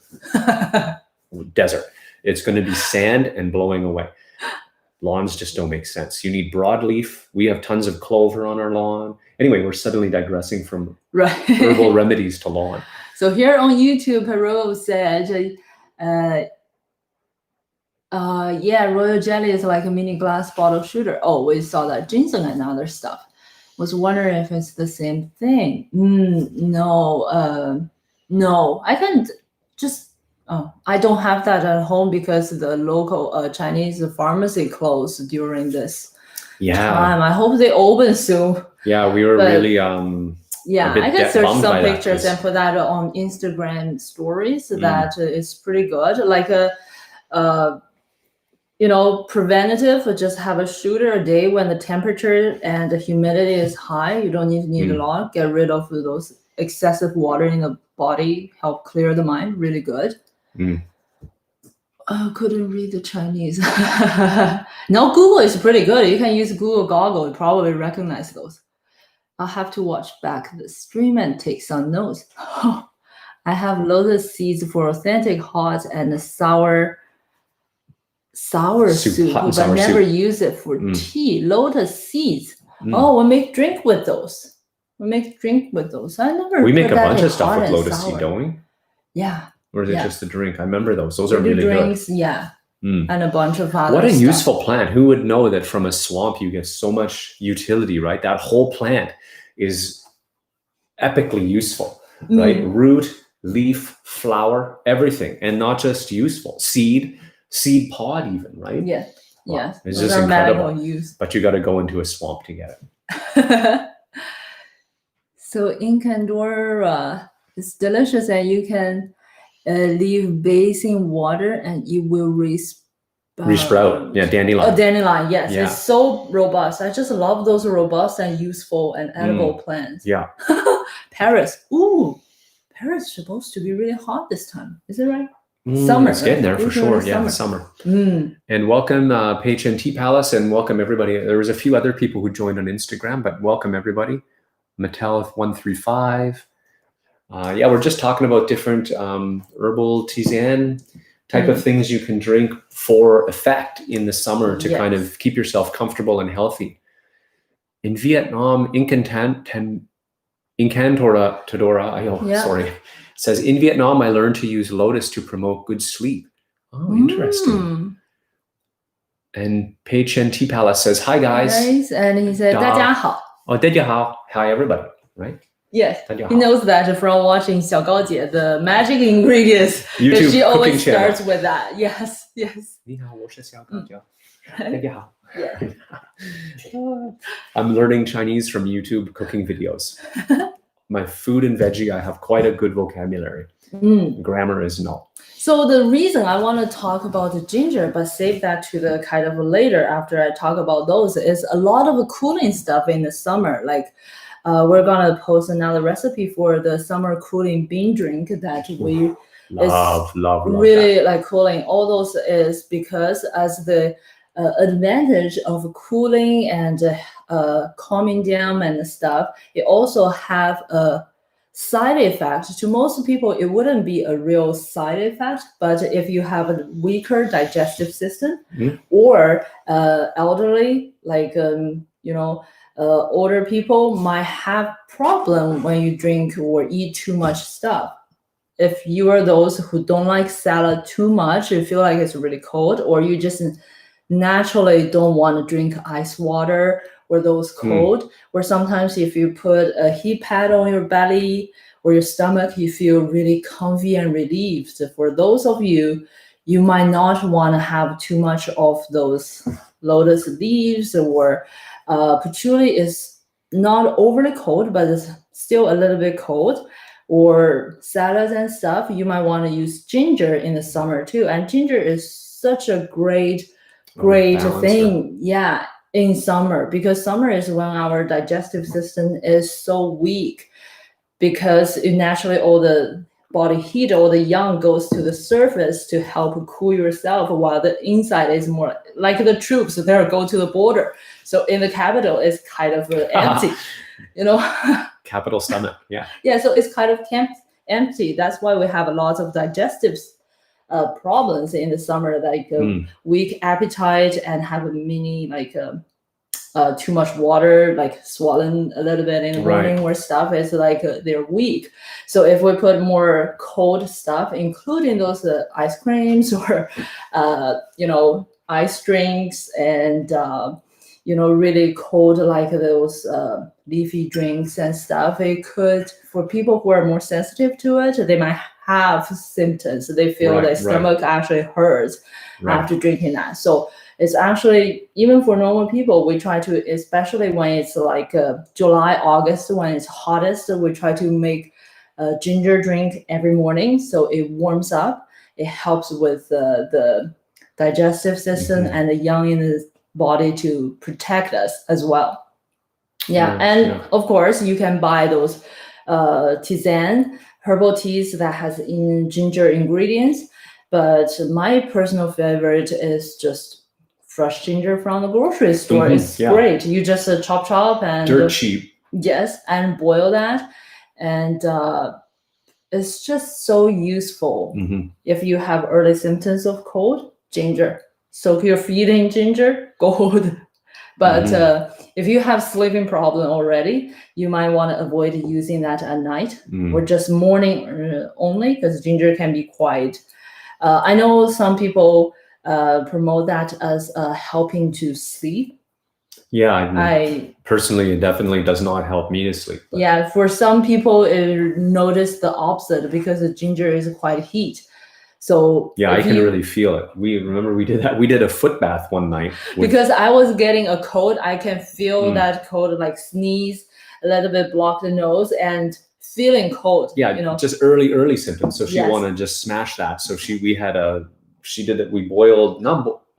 Speaker 1: Desert. It's going to be sand and blowing away. Lawns just don't make sense. You need broadleaf. We have tons of clover on our lawn. Anyway, we're suddenly digressing from herbal remedies to lawn.
Speaker 2: So here on YouTube, Perot said, royal jelly is like a mini glass bottle shooter. Oh, we saw that ginseng and other stuff. Was wondering if it's the same thing. No, I can just. I don't have that at home because the local Chinese pharmacy closed during this time. I hope they open soon.
Speaker 1: Yeah, we were really
Speaker 2: I can search some pictures and put that on Instagram stories. That is pretty good. Like preventative. Just have a shooter a day when the temperature and the humidity is high. You don't need a lot. Get rid of those excessive water in the body. Help clear the mind. Really good. Couldn't read the Chinese. No, Google is pretty good. You can use Google Goggle. You probably recognize those. I'll have to watch back the stream and take some notes. I have lotus seeds for authentic hot and sour soup, but never use it for tea. Lotus seeds. We make drink with those. I never.
Speaker 1: We make a bunch of stuff with lotus seed, don't we?
Speaker 2: Yeah.
Speaker 1: Or is it just a drink? I remember those. Those are really
Speaker 2: drinks,
Speaker 1: good.
Speaker 2: Yeah. And a bunch of other
Speaker 1: What a
Speaker 2: stuff.
Speaker 1: useful plant. Who would know that from a swamp you get so much utility, right? That whole plant is epically useful, right? Root, leaf, flower, everything. And not just useful. Seed pod even, right?
Speaker 2: Yeah.
Speaker 1: Wow.
Speaker 2: Yes.
Speaker 1: It's just incredible. But you got to go into a swamp to get it.
Speaker 2: So Incandora is delicious, and you can leave basin water and it will resprout.
Speaker 1: Yeah, dandelion.
Speaker 2: Dandelion, yes. Yeah. It's so robust. I just love those robust and useful and edible plants.
Speaker 1: Yeah.
Speaker 2: Paris. Ooh, Paris is supposed to be really hot this time. Is it right? Summer.
Speaker 1: It's getting there for sure. Yeah, summer. And welcome Page and Tea Palace, and welcome everybody. There was a few other people who joined on Instagram, but welcome everybody. Mattel135. Yeah, we're just talking about different herbal tisane type of things you can drink for effect in the summer to kind of keep yourself comfortable and healthy. In Vietnam, Incantora, sorry, says, in Vietnam, I learned to use lotus to promote good sleep. Oh, interesting. And Pei Chen Tea Palace says, hi, guys.
Speaker 2: And he said, 大家好.
Speaker 1: Oh, 大家好. Hi, everybody, right?
Speaker 2: Yes, he knows that from watching Xiao Gao Jie, the magic ingredients.
Speaker 1: YouTube
Speaker 2: she always
Speaker 1: channel.
Speaker 2: starts with that. Yes, yes.
Speaker 1: 你好，我是小高姐。大家好. I'm learning Chinese from YouTube cooking videos. My food and veggie, I have quite a good vocabulary. Grammar is not.
Speaker 2: So the reason I want to talk about the ginger, but save that to the kind of later after I talk about those, is a lot of cooling stuff in the summer. Like we're gonna post another recipe for the summer cooling bean drink that we
Speaker 1: love
Speaker 2: really
Speaker 1: that.
Speaker 2: like cooling. All those is because as the advantage of cooling and calming down and stuff, it also have a side effect. To most people, it wouldn't be a real side effect, but if you have a weaker digestive system or elderly, like older people might have problem when you drink or eat too much stuff. If you are those who don't like salad too much, you feel like it's really cold, or you just naturally don't want to drink ice water or those cold, or sometimes if you put a heat pad on your belly or your stomach, you feel really comfy and relieved. For those of you, you might not want to have too much of those lotus leaves, or patchouli is not overly cold, but it's still a little bit cold, or salads and stuff. You might want to use ginger in the summer too. And ginger is such a great thing. Yeah. In summer, because summer is when our digestive system is so weak, because naturally all the body heat, all the yang goes to the surface to help cool yourself, while the inside is more like the troops there go to the border. So in the capital, it's kind of empty,
Speaker 1: Capital stomach, yeah.
Speaker 2: Yeah, so it's kind of empty. That's why we have a lot of digestive problems in the summer, like weak appetite and have a mini too much water, like swollen a little bit in the morning, where stuff is like they're weak. So if we put more cold stuff, including those ice creams or ice drinks and really cold, like those leafy drinks and stuff, it could, for people who are more sensitive to it, they might have symptoms. They feel their stomach actually hurts after drinking that. So it's actually, even for normal people, we try to, especially when it's like July, August, when it's hottest, we try to make a ginger drink every morning. So it warms up. It helps with the digestive system and the yang in the body to protect us as well. Of course, you can buy those tisane, herbal teas that has ginger ingredients. But my personal favorite is just fresh ginger from the grocery store. It's great. You just chop and
Speaker 1: dirt cheap.
Speaker 2: Yes, and boil that, and it's just so useful. If you have early symptoms of cold, ginger. Soak your feet in ginger, gold. But if you have sleeping problem already, you might want to avoid using that at night or just morning only, because ginger can be quite. I know some people promote that as helping to sleep.
Speaker 1: Yeah, I personally, it definitely does not help me to sleep. But.
Speaker 2: Yeah, for some people, it notice the opposite, because the ginger is quite heat. So
Speaker 1: yeah, I can really feel it. We did that. We did a foot bath one night.
Speaker 2: Because I was getting a cold, I can feel that cold, like sneeze, a little bit block the nose, and feeling cold.
Speaker 1: Yeah, just early symptoms. So she wanted to just smash that. So she did it. We boiled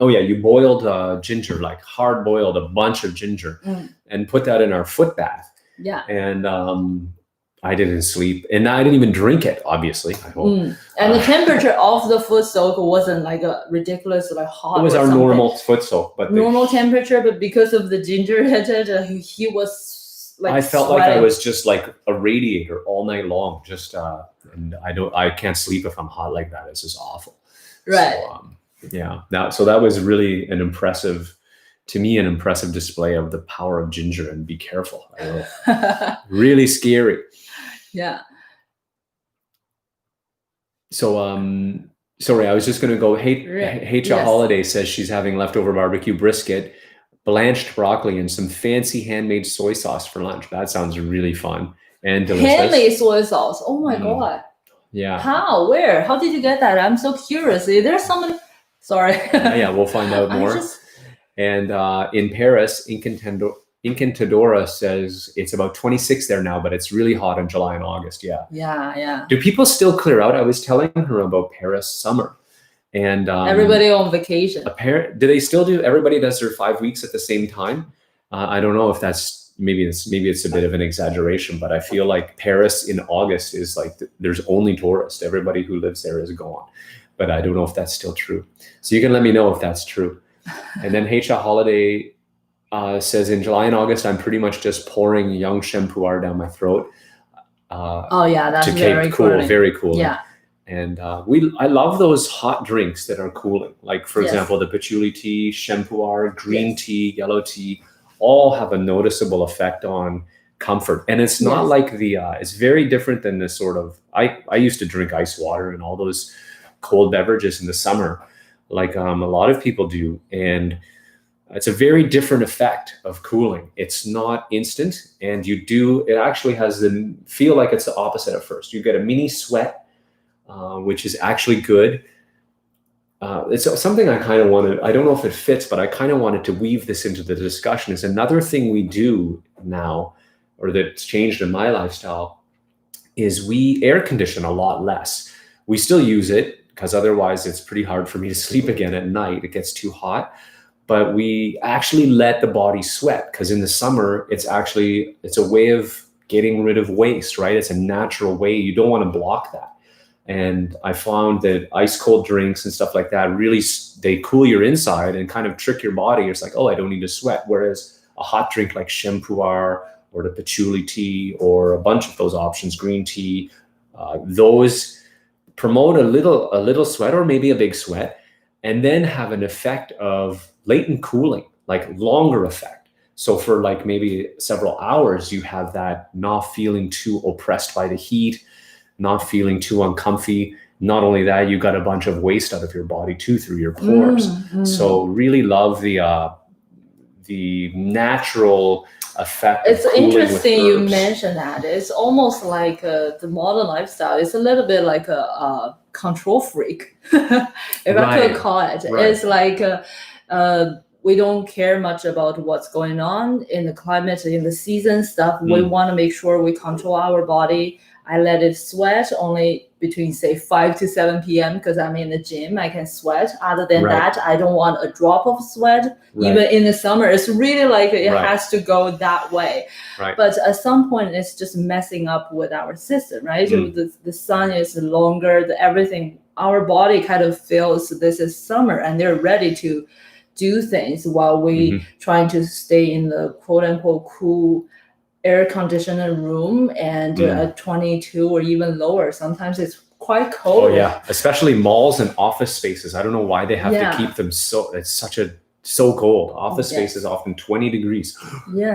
Speaker 1: you boiled ginger, like hard boiled a bunch of ginger, and put that in our foot bath.
Speaker 2: Yeah.
Speaker 1: And I didn't sleep, and I didn't even drink it. Obviously, I hope.
Speaker 2: And the temperature of the foot soak wasn't like a ridiculous like hot.
Speaker 1: It was our normal foot soak, but
Speaker 2: normal temperature. But because of the ginger, he was like.
Speaker 1: I felt like I was just like a radiator all night long. Just and I can't sleep if I'm hot like that. It's just awful.
Speaker 2: Right.
Speaker 1: So, so that was really an impressive display of the power of ginger, and be careful. Really scary.
Speaker 2: Yeah.
Speaker 1: So, sorry, I was just going to go. Hecha Holiday says she's having leftover barbecue brisket, blanched broccoli, and some fancy handmade soy sauce for lunch. That sounds really fun and delicious. Handmade
Speaker 2: soy sauce. Oh my God.
Speaker 1: Yeah.
Speaker 2: How? Where? How did you get that? I'm so curious. Is there someone? Sorry.
Speaker 1: Yeah, we'll find out more. And in Paris, Incantadora says it's about 26 there now, but it's really hot in July and August. Yeah.
Speaker 2: Yeah.
Speaker 1: Do people still clear out? I was telling her about Paris summer, and
Speaker 2: everybody on vacation.
Speaker 1: Do they still do? Everybody does their 5 weeks at the same time. I don't know if that's maybe it's a bit of an exaggeration, but I feel like Paris in August is like there's only tourists. Everybody who lives there is gone. But I don't know if that's still true. So you can let me know if that's true. And then Hecha Holiday says in July and August, I'm pretty much just pouring young Shempuar down my throat.
Speaker 2: That's
Speaker 1: to keep cool, very cool.
Speaker 2: Yeah.
Speaker 1: And I love those hot drinks that are cooling. Like, for example, the Patchouli tea, Shempuar, green tea, yellow tea, all have a noticeable effect on comfort. And it's not like it's very different than the sort of, I used to drink ice water and all those cold beverages in the summer, like a lot of people do. And it's a very different effect of cooling. It's not instant, and it actually has the feel like it's the opposite at first. You get a mini sweat, which is actually good. It's something I kind of wanted. I don't know if it fits, but I kind of wanted to weave this into the discussion. It's another thing we do now, or that's changed in my lifestyle, is we air condition a lot less. We still use it because otherwise it's pretty hard for me to sleep again at night. It gets too hot. But we actually let the body sweat, because in the summer, it's a way of getting rid of waste, right? It's a natural way. You don't want to block that. And I found that ice cold drinks and stuff like that, really, they cool your inside and kind of trick your body. It's like, oh, I don't need to sweat. Whereas a hot drink like Shempuar or the Patchouli tea or a bunch of those options, green tea, those promote a little sweat or maybe a big sweat, and then have an effect of latent cooling, like longer effect. So for like maybe several hours, you have that not feeling too oppressed by the heat, not feeling too uncomfy. Not only that, you got a bunch of waste out of your body too through your pores. So really love the natural effect.
Speaker 2: It's interesting you mentioned that. It's almost like the modern lifestyle. It's a little bit like a control freak, if I could call it. Right. It's like we don't care much about what's going on in the climate, in the season stuff. We want to make sure we control our body. I let it sweat only between, say, 5 to 7 p.m. because I'm in the gym. I can sweat. Other than that, I don't want a drop of sweat. Even in the summer, it's really like it has to go that way. But at some point, it's just messing up with our system, right? So the sun is longer, everything. Our body kind of feels this is summer and they're ready to do things while we trying to stay in the quote unquote cool air conditioned room and 22 or even lower. Sometimes it's quite cold.
Speaker 1: Oh yeah, especially malls and office spaces. I don't know why they have to keep them so cold. Office space is often 20 degrees,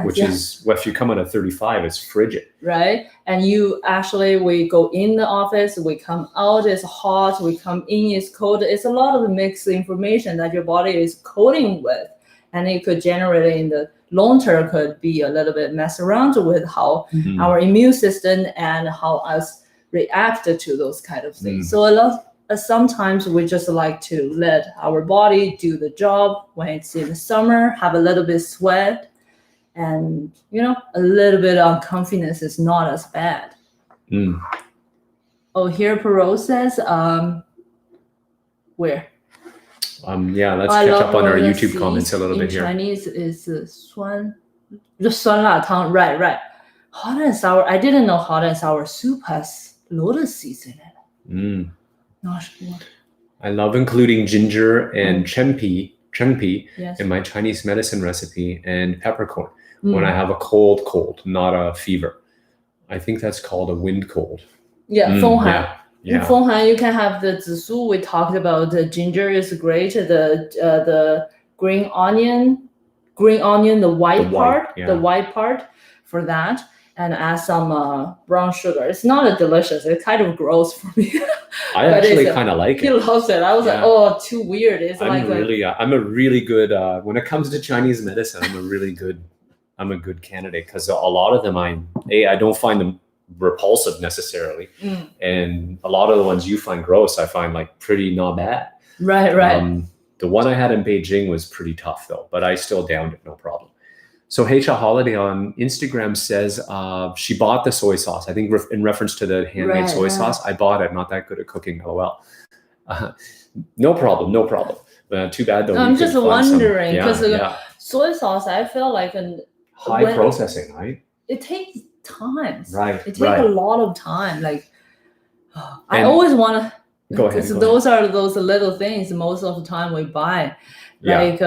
Speaker 1: which is, well, if you come out at 35, it's frigid.
Speaker 2: Right. And we go in the office, we come out, it's hot, we come in, it's cold. It's a lot of mixed information that your body is coding with. And it could generate in the long term could be a little bit mess around with how our immune system and how us react to those kind of things. So sometimes we just like to let our body do the job when it's in the summer, have a little bit sweat, and a little bit of uncomfiness is not as bad. Oh, here Perot says, where?
Speaker 1: Let's catch up on our YouTube comments a little bit here.
Speaker 2: Chinese is 酸辣汤, right. Hot and sour. I didn't know hot and sour soup has lotus seeds in it. Not sure.
Speaker 1: I love including ginger and chenpi
Speaker 2: Yes.
Speaker 1: in my Chinese medicine recipe and peppercorn when I have a cold, not a fever. I think that's called a wind cold.
Speaker 2: Yeah, Fenghan.
Speaker 1: Yeah.
Speaker 2: In Fenghan, you can have the zisu. We talked about the ginger is great. The green onion, the white part for that, and add some brown sugar. It's not delicious. It's kind of gross for me.
Speaker 1: I actually kind of like it.
Speaker 2: He loves it. I was like, oh, too weird. It's
Speaker 1: I'm a really good when it comes to Chinese medicine. I'm a good candidate because a lot of them I don't find them repulsive necessarily, and a lot of the ones you find gross I find like pretty not bad.
Speaker 2: Right.
Speaker 1: The one I had in Beijing was pretty tough though, but I still downed it, no problem. So Heisha Holiday on Instagram says she bought the soy sauce. I think in reference to the handmade soy sauce. I bought it. Not that good at cooking. LOL. No problem. Too bad though.
Speaker 2: I'm just wondering because soy sauce, I feel like
Speaker 1: high processing, right?
Speaker 2: It takes time.
Speaker 1: Right.
Speaker 2: It takes a lot of time. Like I always want to.
Speaker 1: Go ahead.
Speaker 2: Those are those little things most of the time we buy. Like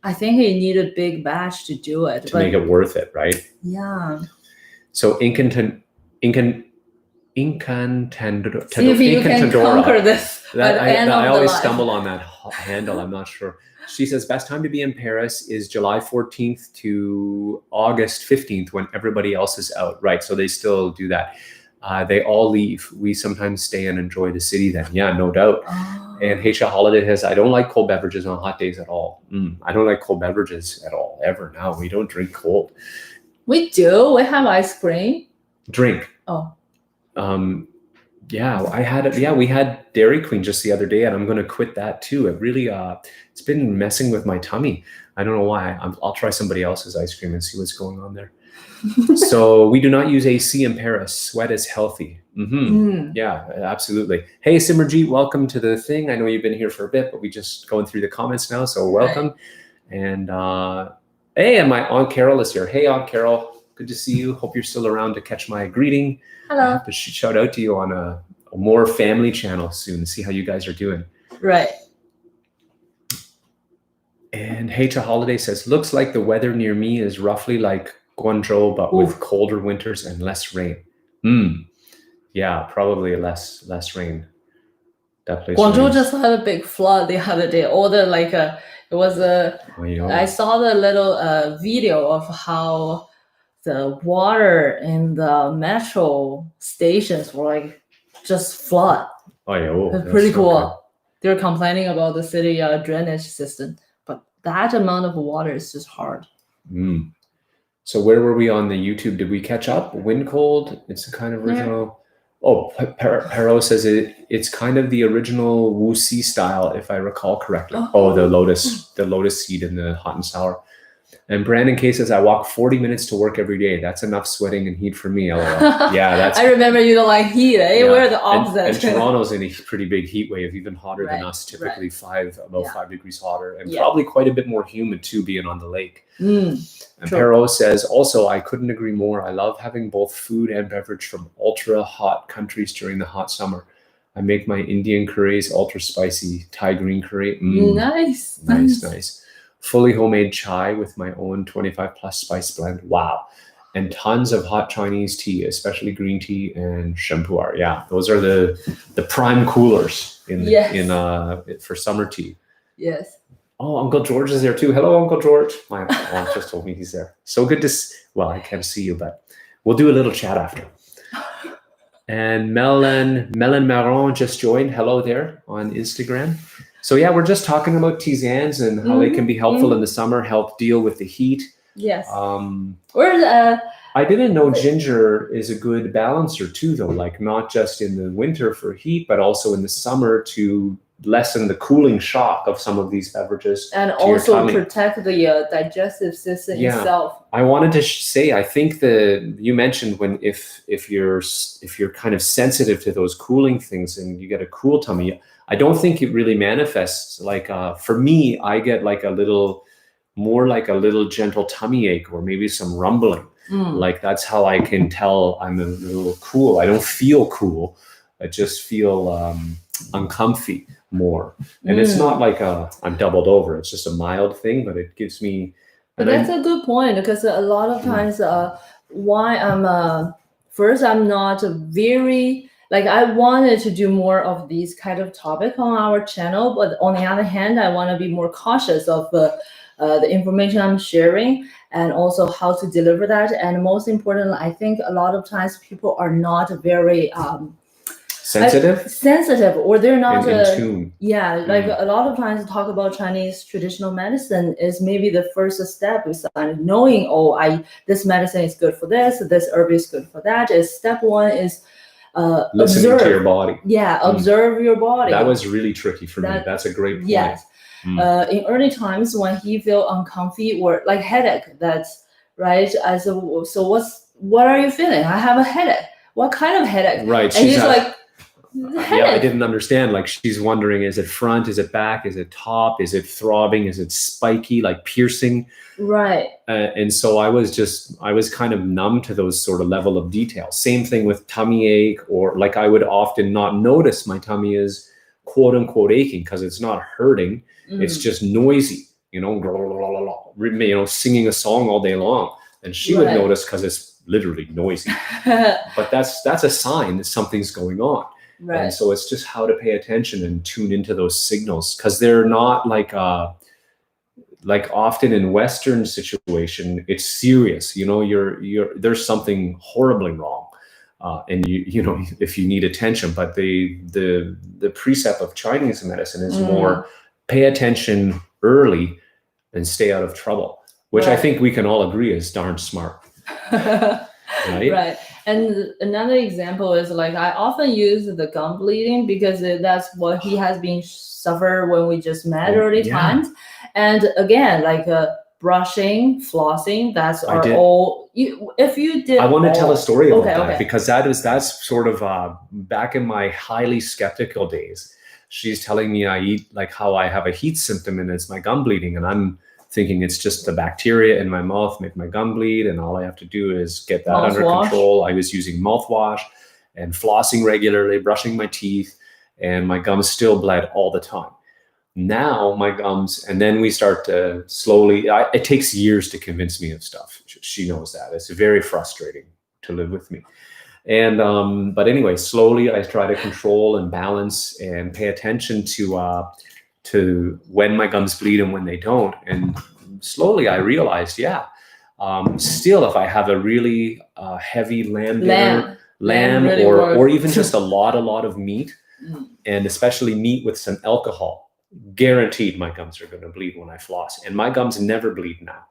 Speaker 2: I think you need a big batch to do it.
Speaker 1: To make it worth it, right?
Speaker 2: Yeah.
Speaker 1: So Incantandora.
Speaker 2: See if you can conquer this.
Speaker 1: I always stumble on that handle. I'm not sure. She says best time to be in Paris is July 14th to August 15th when everybody else is out. Right. So they still do that. They all leave. We sometimes stay and enjoy the city then. Yeah, no doubt. And Heisha Holiday says, I don't like cold beverages on hot days at all. I don't like cold beverages at all, ever. No, we don't drink cold. We do. We have ice cream. Drink. Oh. Yeah, we had Dairy Queen just the other day, and I'm going to quit that too. It really, it's been messing with my tummy. I don't know why. I'll try somebody else's ice cream and see what's going on there. So we do not use AC in Paris. Sweat is healthy. Yeah, absolutely. Hey, Simmerjeet, welcome to the thing. I know you've been here for a bit, but we just going through the comments now, so welcome. Right. And hey, and my Aunt Carol is here. Hey, Aunt Carol, good to see you. Hope you're still around to catch my greeting. Hello. I have to shout out to you on a more family channel soon. See how you guys are doing. Right. And Heisha Holiday says, looks like the weather near me is roughly like Guangzhou, but with colder winters and less rain. Yeah, probably less rain. That place. Guangzhou just had a big flood the other day. All the it was I saw the little video of how the water in the metro stations were just flood. It's pretty cool. Okay. They're complaining about the city drainage system, but that amount of water is just hard. So where were we on the YouTube? Did we catch up? Wind cold? It's a kind of original. Oh, Perot says it's kind of the original Wuxi style, if I recall correctly. The lotus seed in the hot and sour. And Brandon K says, I walk 40 minutes to work every day. That's enough sweating and heat for me. LOL. Yeah, that's. I remember you don't like heat. Eh? Yeah. We're the opposite. And Toronto's in a pretty big heat wave, even hotter than us. Typically 5 degrees hotter, and probably quite a bit more humid too, being on the lake. And Perot says, also, I couldn't agree more. I love having both food and beverage from ultra hot countries during the hot summer. I make my Indian curries ultra spicy, Thai green curry. Nice. Fully homemade chai with my own 25 plus spice blend. Wow. And tons of hot Chinese tea, especially green tea and shenpu'er. Yeah, those are the prime coolers for summer tea. Yes. Oh, Uncle George is there too. Hello, Uncle George. My aunt just told me he's there. So good to I can't see you, but we'll do a little chat after. And Melon Marron just joined. Hello there on Instagram. So yeah, we're just talking about tisanes and how they can be helpful in the summer, help deal with the heat. Yes. I didn't know ginger is a good balancer too, though. Like not just in the winter for heat, but also in the summer to lessen the cooling shock of some of these beverages. And also protect the digestive system itself. I wanted to say, I think you mentioned if you're kind of sensitive to those cooling things and you get a cool tummy, I don't think it really manifests for me, I get like a little gentle tummy ache or maybe some rumbling. Like that's how I can tell I'm a little cool. I don't feel cool. I just feel uncomfy more. And it's not like I'm doubled over. It's just a mild thing, but it gives me.
Speaker 2: But that's a good point, because a lot of times why I'm first, I'm not very, like, I wanted to do more of these kind of topic on our channel, but on the other hand, I want to be more cautious of the information I'm sharing, and also how to deliver that. And most importantly, I think a lot of times people are not very sensitive, or they're not
Speaker 1: in tune.
Speaker 2: Yeah, like a lot of times talk about Chinese traditional medicine is maybe the first step is knowing, this medicine is good for this herb is good for that. Is step one is
Speaker 1: listening to your body.
Speaker 2: Yeah, observe your body.
Speaker 1: That was really tricky for me. That's a great point.
Speaker 2: Yes. In early times when he feel uncomfy or like headache, that's right. I said, so what are you feeling? I have a headache. What kind of headache?
Speaker 1: Right.
Speaker 2: And he's like,
Speaker 1: yeah, I didn't understand. Like, she's wondering, is it front? Is it back? Is it top? Is it throbbing? Is it spiky, like piercing?
Speaker 2: Right.
Speaker 1: And so I was kind of numb to those sort of level of detail. Same thing with tummy ache, or like I would often not notice my tummy is quote unquote aching because it's not hurting. It's just noisy, singing a song all day long. And she would notice because it's literally noisy. But that's a sign that something's going on. Right. And so it's just how to pay attention and tune into those signals, because they're not like often in Western situation, it's serious. There's something horribly wrong, and if you need attention. But the precept of Chinese medicine is more pay attention early and stay out of trouble, which I think we can all agree is darn smart. Right.
Speaker 2: Right. And another example is, like, I often use the gum bleeding because that's what he has been suffer when we just met early times. And again, like brushing, flossing, that's all. If you did,
Speaker 1: I want to tell a story about that because that's sort of back in my highly skeptical days. She's telling me I eat, like, how I have a heat symptom and it's my gum bleeding, and I'm thinking it's just the bacteria in my mouth make my gum bleed, and all I have to do is get that under control. I was using mouthwash and flossing regularly, brushing my teeth, and my gums still bled all the time. Now my gums, and then we start to slowly, it takes years to convince me of stuff. She knows that. It's very frustrating to live with me. And, but anyway, slowly I try to control and balance and pay attention to when my gums bleed and when they don't. And slowly I realized, still, if I have a really heavy lamb really or even just a lot of meat, and especially meat with some alcohol, guaranteed my gums are going to bleed when I floss. And my gums never bleed now.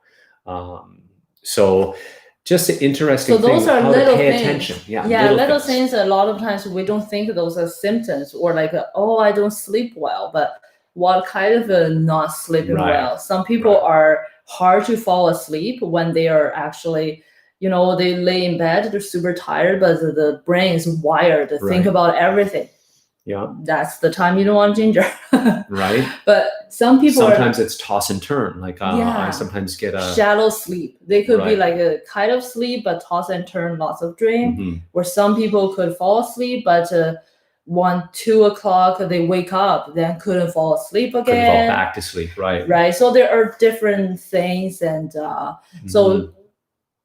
Speaker 1: So just an interesting thing,
Speaker 2: those are
Speaker 1: how
Speaker 2: little
Speaker 1: to pay
Speaker 2: things.
Speaker 1: attention.
Speaker 2: Little things. A lot of times we don't think those are symptoms, or like, I don't sleep well, but what kind of not sleeping well? Some people are hard to fall asleep when they are actually, they lay in bed, they're super tired, but the brain is wired to think about everything.
Speaker 1: Yeah.
Speaker 2: That's the time you don't want ginger.
Speaker 1: Right.
Speaker 2: But sometimes
Speaker 1: it's toss and turn. Like I sometimes get a
Speaker 2: shallow sleep. They could be like a kind of sleep, but toss and turn, lots of dream. Or some people could fall asleep, but 1, 2 o'clock they wake up, then couldn't fall asleep again.
Speaker 1: Couldn't fall back to sleep. Right.
Speaker 2: So there are different things, and so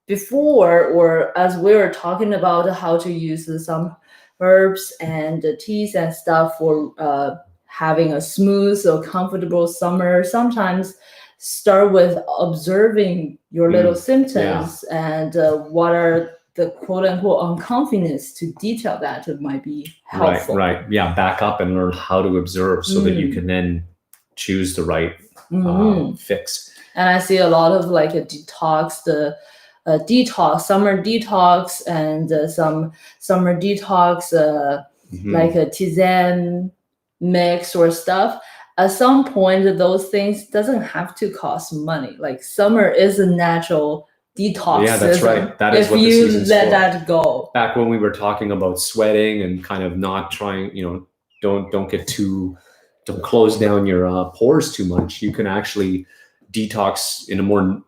Speaker 2: before, or as we were talking about how to use some herbs and teas and stuff for having a smooth or comfortable summer, sometimes start with observing your little symptoms and what are the quote unquote uncomfiness, to detail that it might be helpful.
Speaker 1: Right. Yeah. Back up and learn how to observe so that you can then choose the right fix.
Speaker 2: And I see a lot of like a detox, summer detox, and some summer detox, like a tisane mix or stuff. At some point, those things doesn't have to cost money. Like summer is a natural detox.
Speaker 1: Yeah, that's right. That is what the season's
Speaker 2: let
Speaker 1: for.
Speaker 2: That go.
Speaker 1: Back when we were talking about sweating and kind of not trying, don't close down your pores too much. You can actually detox in a more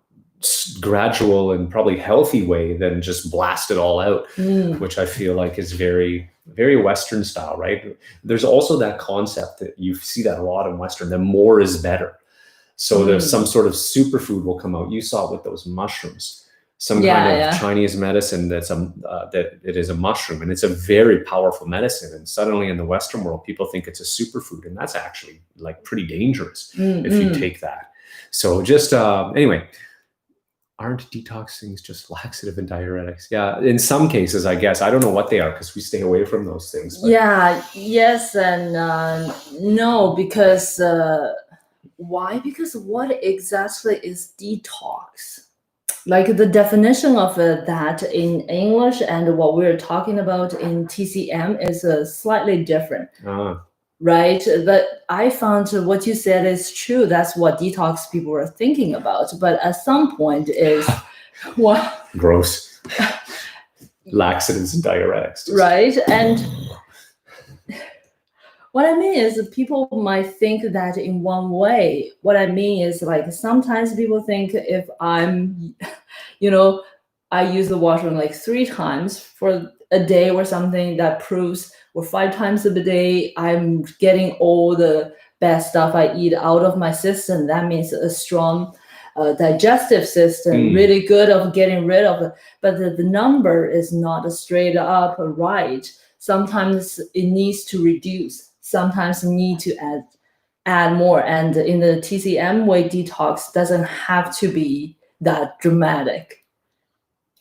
Speaker 1: gradual and probably healthy way than just blast it all out, which I feel like is very, very Western style, right? There's also that concept that you see that a lot in Western, that more is better. So there's some sort of superfood will come out. You saw it with those mushrooms, some kind of Chinese medicine that it is a mushroom, and it's a very powerful medicine. And suddenly in the Western world, people think it's a superfood, and that's actually like pretty dangerous if you take that. So just anyway, aren't detox things just laxative and diuretics? Yeah, in some cases, I guess. I don't know what they are because we stay away from those things. But.
Speaker 2: Yeah, yes and no, because why? Because what exactly is detox? Like the definition of that in English and what we're talking about in TCM is slightly different. Right? But I found what you said is true. That's what detox people are thinking about. But at some point is what?
Speaker 1: Gross. Laxatives and diuretics.
Speaker 2: Right. And what I mean is people might think that in one way. What I mean is like sometimes people think if I'm, I use the washroom like 3 times for a day or something, that proves, or 5 times a day, I'm getting all the bad stuff I eat out of my system. That means a strong digestive system, really good of getting rid of it. But the number is not straight up right. Sometimes it needs to reduce. Sometimes need to add more. And in the TCM way, detox doesn't have to be that dramatic.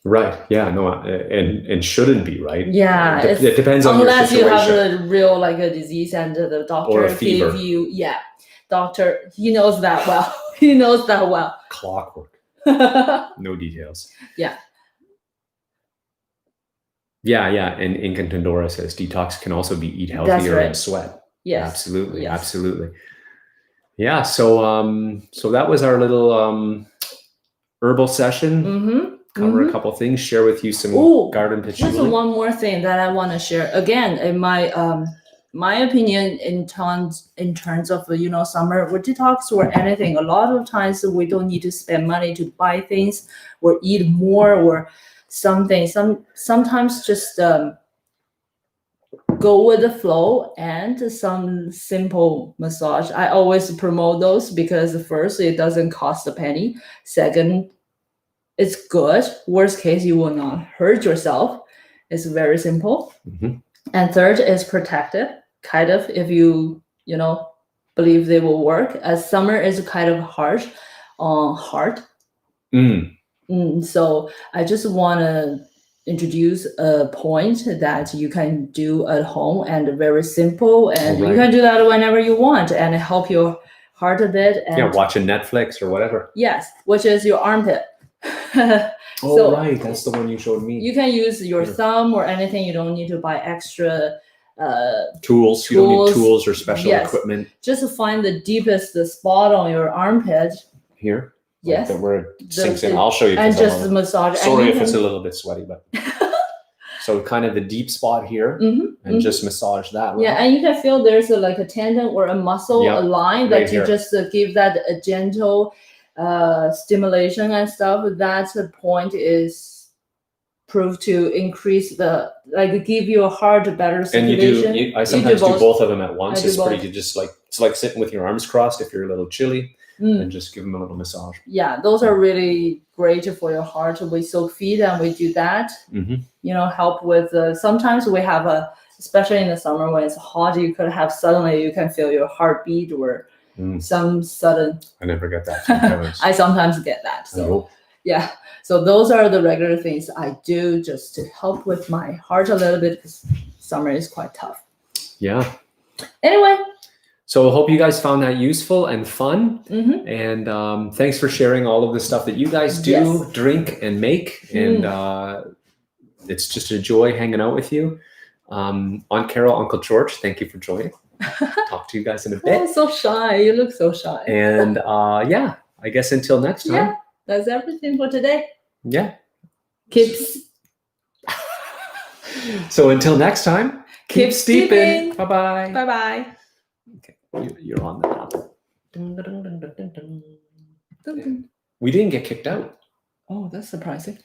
Speaker 1: Right. Yeah. No. And shouldn't be, right.
Speaker 2: Yeah.
Speaker 1: It depends on your situation.
Speaker 2: Unless you have a real like a disease and the doctor gave you. Yeah. Doctor, he knows that well. He knows that well.
Speaker 1: Clockwork. No details.
Speaker 2: Yeah.
Speaker 1: Yeah. And Incan Tandora says detox can also be eat healthier and sweat.
Speaker 2: Yes.
Speaker 1: Absolutely. Yes. Absolutely. Yeah. So that was our little herbal session. Cover a couple things, share with you some garden patchouli.
Speaker 2: There's one more thing that I want to share. Again, in my opinion, in terms of summer or detox or anything, a lot of times we don't need to spend money to buy things or eat more or something. Sometimes just go with the flow and some simple massage. I always promote those because first, it doesn't cost a penny. Second, it's good. Worst case, you will not hurt yourself. It's very simple. And third is protective, kind of, if you believe they will work. As summer is kind of harsh on heart. So I just want to introduce a point that you can do at home and very simple, and you can do that whenever you want and help your heart a bit. And
Speaker 1: watching Netflix or whatever.
Speaker 2: Yes, which is your armpit.
Speaker 1: Right, that's the one you showed me.
Speaker 2: You can use your thumb or anything. You don't need to buy extra
Speaker 1: tools. You don't need tools or special equipment.
Speaker 2: Just find the deepest spot on your armpit.
Speaker 1: Here?
Speaker 2: Yes.
Speaker 1: Like where it sinks in. I'll show you.
Speaker 2: And just massage.
Speaker 1: Sorry if it's a little bit sweaty, but so kind of the deep spot here, and just massage that. Right?
Speaker 2: Yeah, and you can feel there's a tendon or a muscle, a line that you just give that a gentle stimulation and stuff. That's the point is proved to increase give your heart better circulation.
Speaker 1: And I sometimes do both of them at once. It's pretty just it's like sitting with your arms crossed if you're a little chilly, and just give them a little massage.
Speaker 2: Yeah, those are really great for your heart. We soak feet and we do that. Help with sometimes we have especially in the summer when it's hot, you could have suddenly you can feel your heartbeat or some sudden.
Speaker 1: I never get that.
Speaker 2: I sometimes get that. So yeah. So those are the regular things I do just to help with my heart a little bit because summer is quite tough.
Speaker 1: Yeah.
Speaker 2: Anyway.
Speaker 1: So I hope you guys found that useful and fun. And thanks for sharing all of the stuff that you guys do, drink, and make. And it's just a joy hanging out with you. Aunt Carol, Uncle George, thank you for joining. Talk to you guys in a bit.
Speaker 2: Oh, so shy. You look so shy.
Speaker 1: And I guess until next time.
Speaker 2: Yeah, that's everything for today.
Speaker 1: Yeah.
Speaker 2: Keeps.
Speaker 1: So until next time, keep steeping.
Speaker 2: Bye-bye.
Speaker 1: Bye-bye. Okay, you're on the top. We didn't get kicked out.
Speaker 2: Oh, that's surprising.